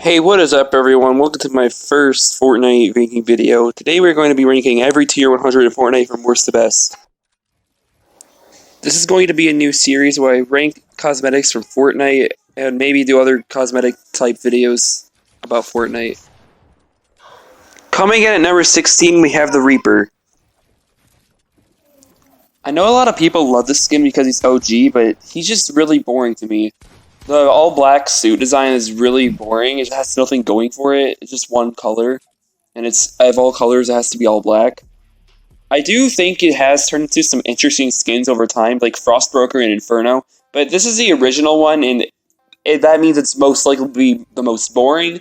Hey, what is up everyone? Welcome to my first Fortnite ranking video. Today we're going to be ranking every tier 100 in Fortnite from worst to best. This is going to be a new series where I rank cosmetics from Fortnite and maybe do other cosmetic type videos about Fortnite. Coming in at number 16 we have the Reaper. I know a lot of people love this skin because he's OG, but he's just really boring to me. The all-black suit design is really boring. It has nothing going for it. It's just one color. And it's, of all colors, it has to be all black. I do think it has turned into some interesting skins over time, like Frostbroker and Inferno. But this is the original one, and that means it's most likely to be the most boring.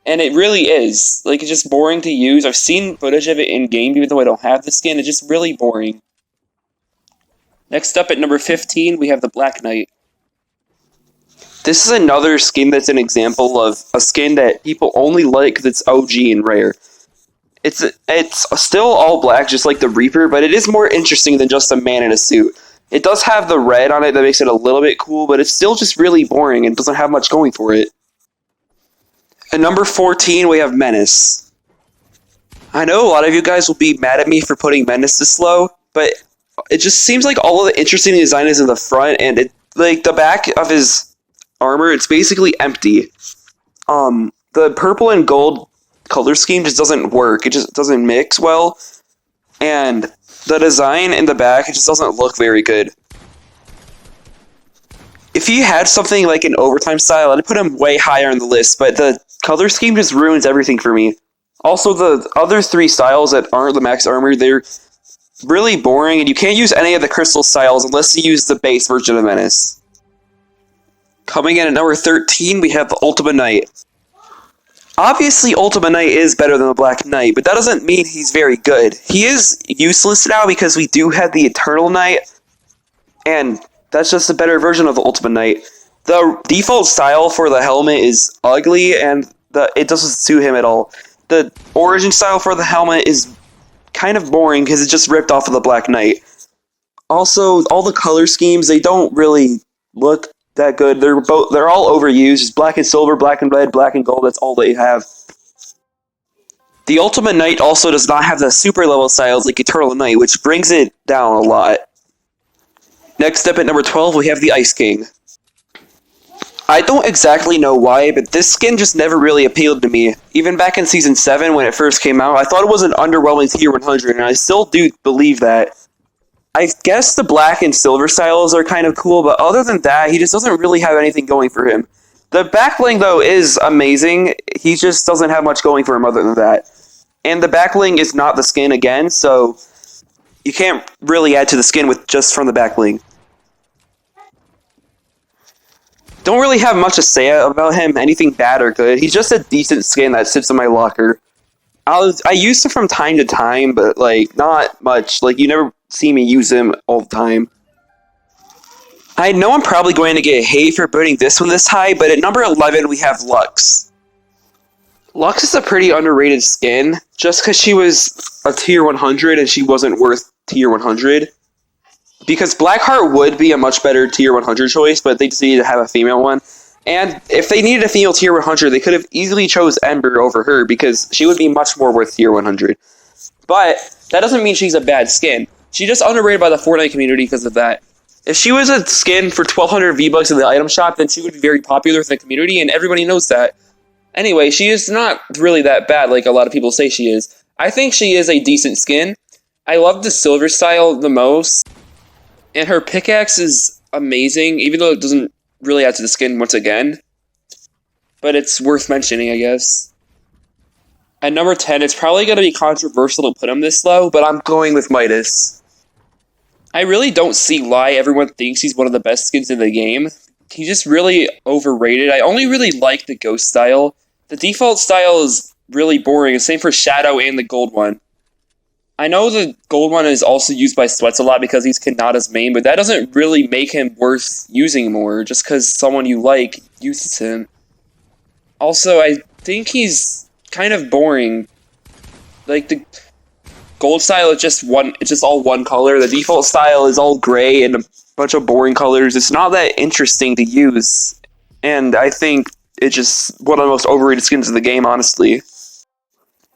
And it really is. Like, it's just boring to use. I've seen footage of it in-game, even though I don't have the skin. It's just really boring. Next up at number 15, we have the Black Knight. This is another skin that's an example of a skin that people only like because it's OG and rare. It's still all black, just like the Reaper, but it is more interesting than just a man in a suit. It does have the red on it that makes it a little bit cool, but it's still just really boring and doesn't have much going for it. At number 14, we have Menace. I know a lot of you guys will be mad at me for putting Menace this low, but it just seems like all of the interesting design is in the front, and like the back of his armor, it's basically empty. The purple and gold color scheme just doesn't work. It just doesn't mix well. And the design in the back, it just doesn't look very good. If he had something like an overtime style, I'd put him way higher on the list, but the color scheme just ruins everything for me. Also, the other three styles that aren't the max armor, they're really boring, and you can't use any of the crystal styles unless you use the base version of Menace. Coming in at number 13, we have the Ultima Knight. Obviously, Ultima Knight is better than the Black Knight, but that doesn't mean he's very good. He is useless now because we do have the Eternal Knight, and that's just a better version of the Ultima Knight. The default style for the helmet is ugly, and it doesn't suit him at all. The origin style for the helmet is kind of boring because it's just ripped off of the Black Knight. Also, all the color schemes, they don't really look that good. They're all overused. It's black and silver, black and red, black and gold. That's all they have. The Ultima Knight also does not have the super level styles like Eternal Knight, which brings it down a lot. Next up at number 12, we have the Ice King. I don't exactly know why, but this skin just never really appealed to me. Even back in Season 7 when it first came out, I thought it was an underwhelming tier 100, and I still do believe that. I guess the black and silver styles are kind of cool, but other than that, he just doesn't really have anything going for him. The backbling, though, is amazing. He just doesn't have much going for him other than that. And the backbling is not the skin again, so you can't really add to the skin with just from the backbling. Don't really have much to say about him, anything bad or good. He's just a decent skin that sits in my locker. I use him from time to time, but like not much. Like you never see me use him all the time. I know I'm probably going to get hate for putting this one this high, but at number 11 we have Lux. Lux is a pretty underrated skin, just because she was a tier 100 and she wasn't worth tier 100. Because Blackheart would be a much better tier 100 choice, but they just needed to have a female one. And if they needed a female tier 100, they could have easily chose Ember over her because she would be much more worth tier 100. But that doesn't mean she's a bad skin. She's just underrated by the Fortnite community because of that. If she was a skin for 1,200 V-Bucks in the item shop, then she would be very popular with the community, and everybody knows that. Anyway, she is not really that bad like a lot of people say she is. I think she is a decent skin. I love the silver style the most. And her pickaxe is amazing, even though it doesn't really add to the skin once again. But it's worth mentioning, I guess. At number 10, it's probably going to be controversial to put him this low, but I'm going with Midas. I really don't see why everyone thinks he's one of the best skins in the game. He's just really overrated. I only really like the ghost style. The default style is really boring, and same for Shadow and the gold one. I know the gold one is also used by Sweats a lot because he's Kanata's main, but that doesn't really make him worth using more, just because someone you like uses him. Also, I think he's kind of boring. Like, the gold style is just it's just all one color. The default style is all gray and a bunch of boring colors. It's not that interesting to use, and I think it's just one of the most overrated skins in the game, honestly.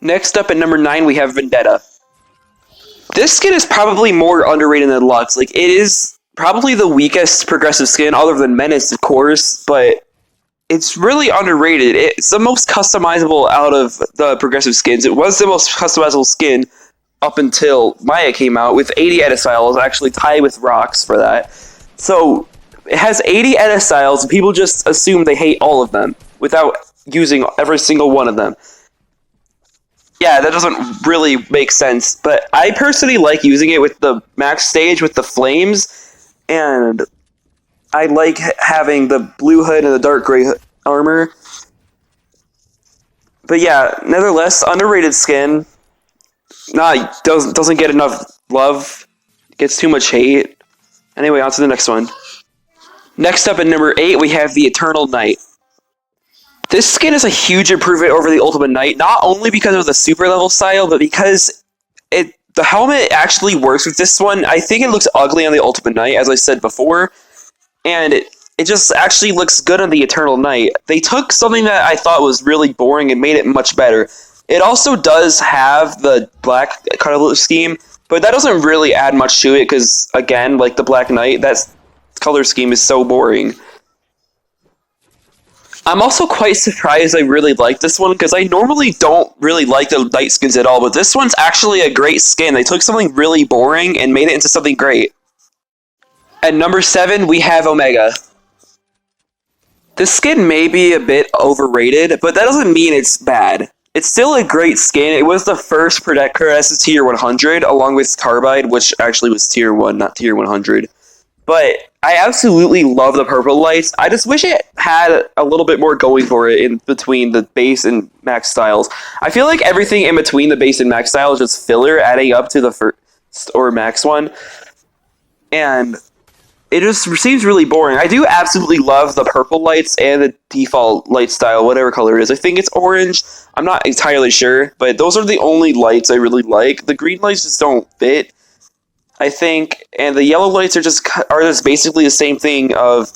Next up at number 9, we have Vendetta. This skin is probably more underrated than Lux. Like, it is probably the weakest progressive skin, other than Menace, of course, but it's really underrated. It's the most customizable out of the progressive skins. It was the most customizable skin up until Maya came out, with 80 edit styles, actually tied with Rocks for that. So, it has 80 edit styles, and people just assume they hate all of them, without using every single one of them. Yeah, that doesn't really make sense, but I personally like using it with the max stage with the flames, and I like having the blue hood and the dark gray armor. But yeah, nevertheless, underrated skin. Doesn't get enough love. Gets too much hate. Anyway, on to the next one. Next up at number 8, we have the Eternal Knight. This skin is a huge improvement over the Ultima Knight, not only because of the super level style, but because the helmet actually works with this one. I think it looks ugly on the Ultima Knight, as I said before, and it just actually looks good on the Eternal Knight. They took something that I thought was really boring and made it much better. It also does have the black color scheme, but that doesn't really add much to it, because, again, like the Black Knight, that color scheme is so boring. I'm also quite surprised I really like this one, because I normally don't really like the Knight skins at all, but this one's actually a great skin. They took something really boring and made it into something great. At number 7, we have Omega. This skin may be a bit overrated, but that doesn't mean it's bad. It's still a great skin. It was the first Protector as tier 100, along with Carbide, which actually was tier 1, not tier 100. But I absolutely love the purple lights. I just wish it had a little bit more going for it in between the base and max styles. I feel like everything in between the base and max style is just filler, adding up to the first or max one. And it just seems really boring. I do absolutely love the purple lights and the default light style, whatever color it is. I think it's orange. I'm not entirely sure, but those are the only lights I really like. The green lights just don't fit, I think, and the yellow lights are just basically the same thing of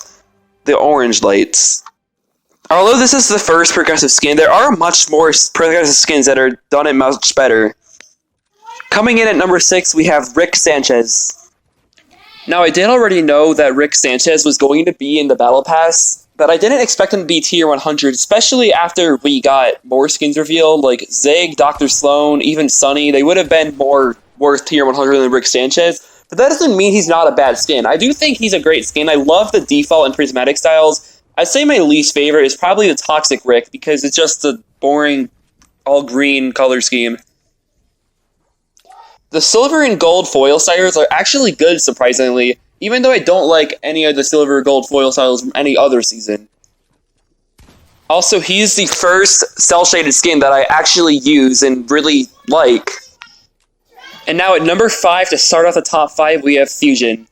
the orange lights. Although this is the first progressive skin, there are much more progressive skins that are done it much better. Coming in at number 6, we have Rick Sanchez. Now, I did already know that Rick Sanchez was going to be in the Battle Pass, but I didn't expect him to be tier 100, especially after we got more skins revealed, like Zig, Dr. Sloan, even Sunny. They would have been more worth tier 100 than Rick Sanchez, but that doesn't mean he's not a bad skin. I do think he's a great skin. I love the default and prismatic styles. I'd say my least favorite is probably the Toxic Rick, because it's just a boring all-green color scheme. The silver and gold foil styles are actually good, surprisingly, even though I don't like any of the silver or gold foil styles from any other season. Also, he's the first cel-shaded skin that I actually use and really like. And now at number 5, to start off the top 5, we have Fusion.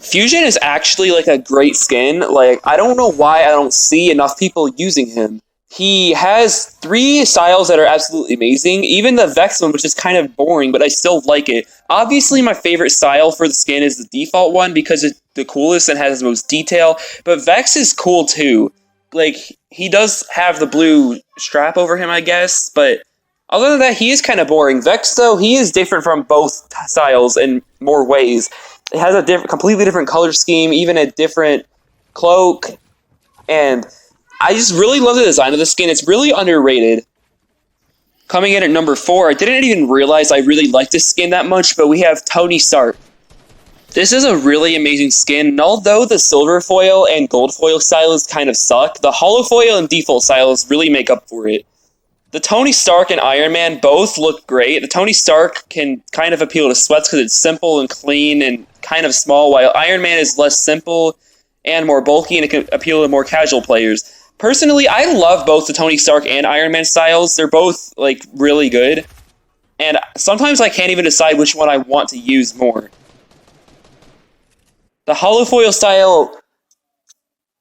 Fusion is actually like a great skin. Like, I don't know why I don't see enough people using him. He has 3 styles that are absolutely amazing. Even the Vex one, which is kind of boring, but I still like it. Obviously, my favorite style for the skin is the default one, because it's the coolest and has the most detail. But Vex is cool too. Like, he does have the blue strap over him, I guess, but other than that, he is kind of boring. Vex, though, he is different from both styles in more ways. It has a completely different color scheme, even a different cloak, and I just really love the design of the skin. It's really underrated. Coming in at number 4, I didn't even realize I really liked this skin that much, but we have Tony Stark. This is a really amazing skin, and although the silver foil and gold foil styles kind of suck, the hollow foil and default styles really make up for it. The Tony Stark and Iron Man both look great. The Tony Stark can kind of appeal to sweats because it's simple and clean and kind of small, while Iron Man is less simple and more bulky, and it can appeal to more casual players. Personally, I love both the Tony Stark and Iron Man styles. They're both, like, really good. And sometimes I can't even decide which one I want to use more. The holofoil style,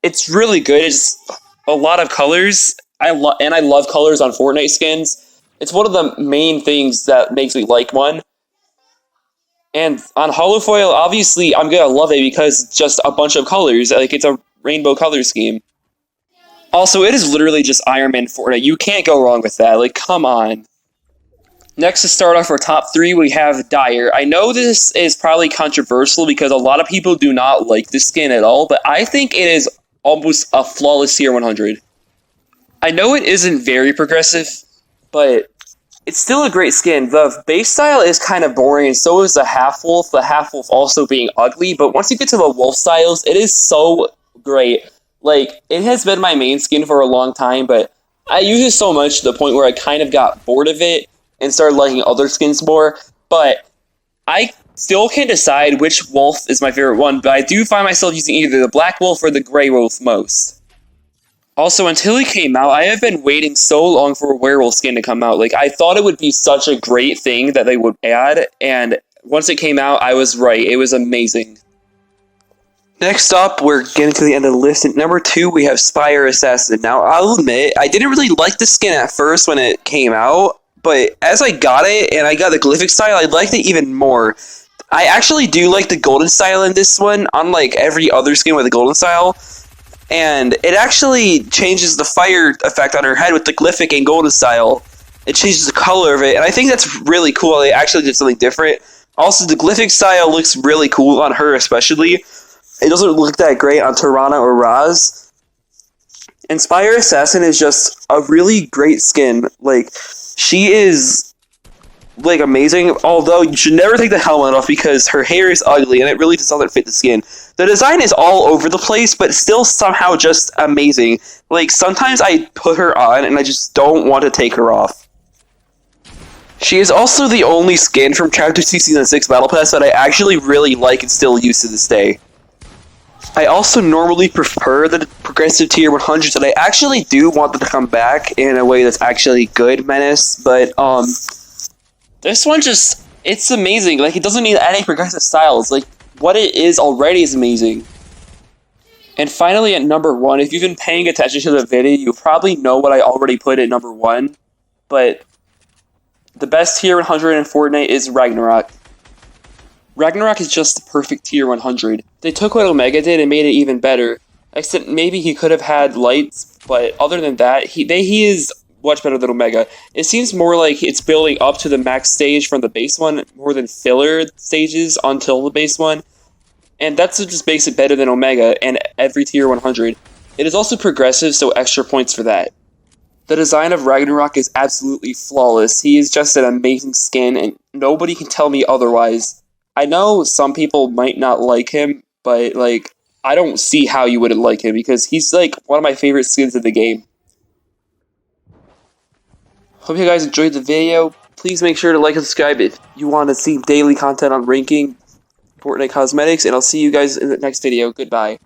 it's really good. It's a lot of colors. I love colors on Fortnite skins. It's one of the main things that makes me like one. And on holofoil, obviously, I'm gonna love it because it's just a bunch of colors. Like, it's a rainbow color scheme. Also, it is literally just Iron Man Fortnite. You can't go wrong with that. Like, come on. Next, to start off our top 3, we have Dire. I know this is probably controversial because a lot of people do not like this skin at all, but I think it is almost a flawless tier 100. I know it isn't very progressive, but it's still a great skin. The base style is kind of boring, and so is the half-wolf, also being ugly, but once you get to the wolf styles, it is so great. Like, it has been my main skin for a long time, but I use it so much to the point where I kind of got bored of it and started liking other skins more, but I still can't decide which wolf is my favorite one, but I do find myself using either the black wolf or the gray wolf most. Also, until he came out, I have been waiting so long for a werewolf skin to come out. Like, I thought it would be such a great thing that they would add, and once it came out, I was right. It was amazing. Next up, we're getting to the end of the list. At number 2, we have Spire Assassin. Now, I'll admit, I didn't really like the skin at first when it came out, but as I got it, and I got the glyphic style, I liked it even more. I actually do like the golden style in this one, unlike every other skin with a golden style. And it actually changes the fire effect on her head with the glyphic and golden style. It changes the color of it, and I think that's really cool. They actually did something different. Also, the glyphic style looks really cool on her especially. It doesn't look that great on Tirana or Raz. And Spire Assassin is just a really great skin. Like, she is, like, amazing. Although, you should never take the helmet off because her hair is ugly and it really just doesn't fit the skin. The design is all over the place, but still somehow just amazing. Like, sometimes I put her on and I just don't want to take her off. She is also the only skin from Chapter 2 Season 6 Battle Pass that I actually really like and still use to this day. I also normally prefer the progressive tier 100s, and I actually do want them to come back in a way that's actually good, Menace, but, this one just, it's amazing. Like, it doesn't need any progressive styles. Like, what it is already is amazing. And finally, at number 1, if you've been paying attention to the video, you probably know what I already put at number 1, but the best tier 100 in Fortnite is Ragnarok. Ragnarok is just the perfect tier 100. They took what Omega did and made it even better. Except maybe he could have had lights, but other than that, he is much better than Omega. It seems more like it's building up to the max stage from the base one, more than filler stages until the base one. And that's what just makes it better than Omega and every tier 100. It is also progressive, so extra points for that. The design of Ragnarok is absolutely flawless. He is just an amazing skin, and nobody can tell me otherwise. I know some people might not like him, but, like, I don't see how you wouldn't like him, because he's, like, one of my favorite skins in the game. Hope you guys enjoyed the video. Please make sure to like and subscribe if you want to see daily content on ranking Fortnite cosmetics, and I'll see you guys in the next video. Goodbye.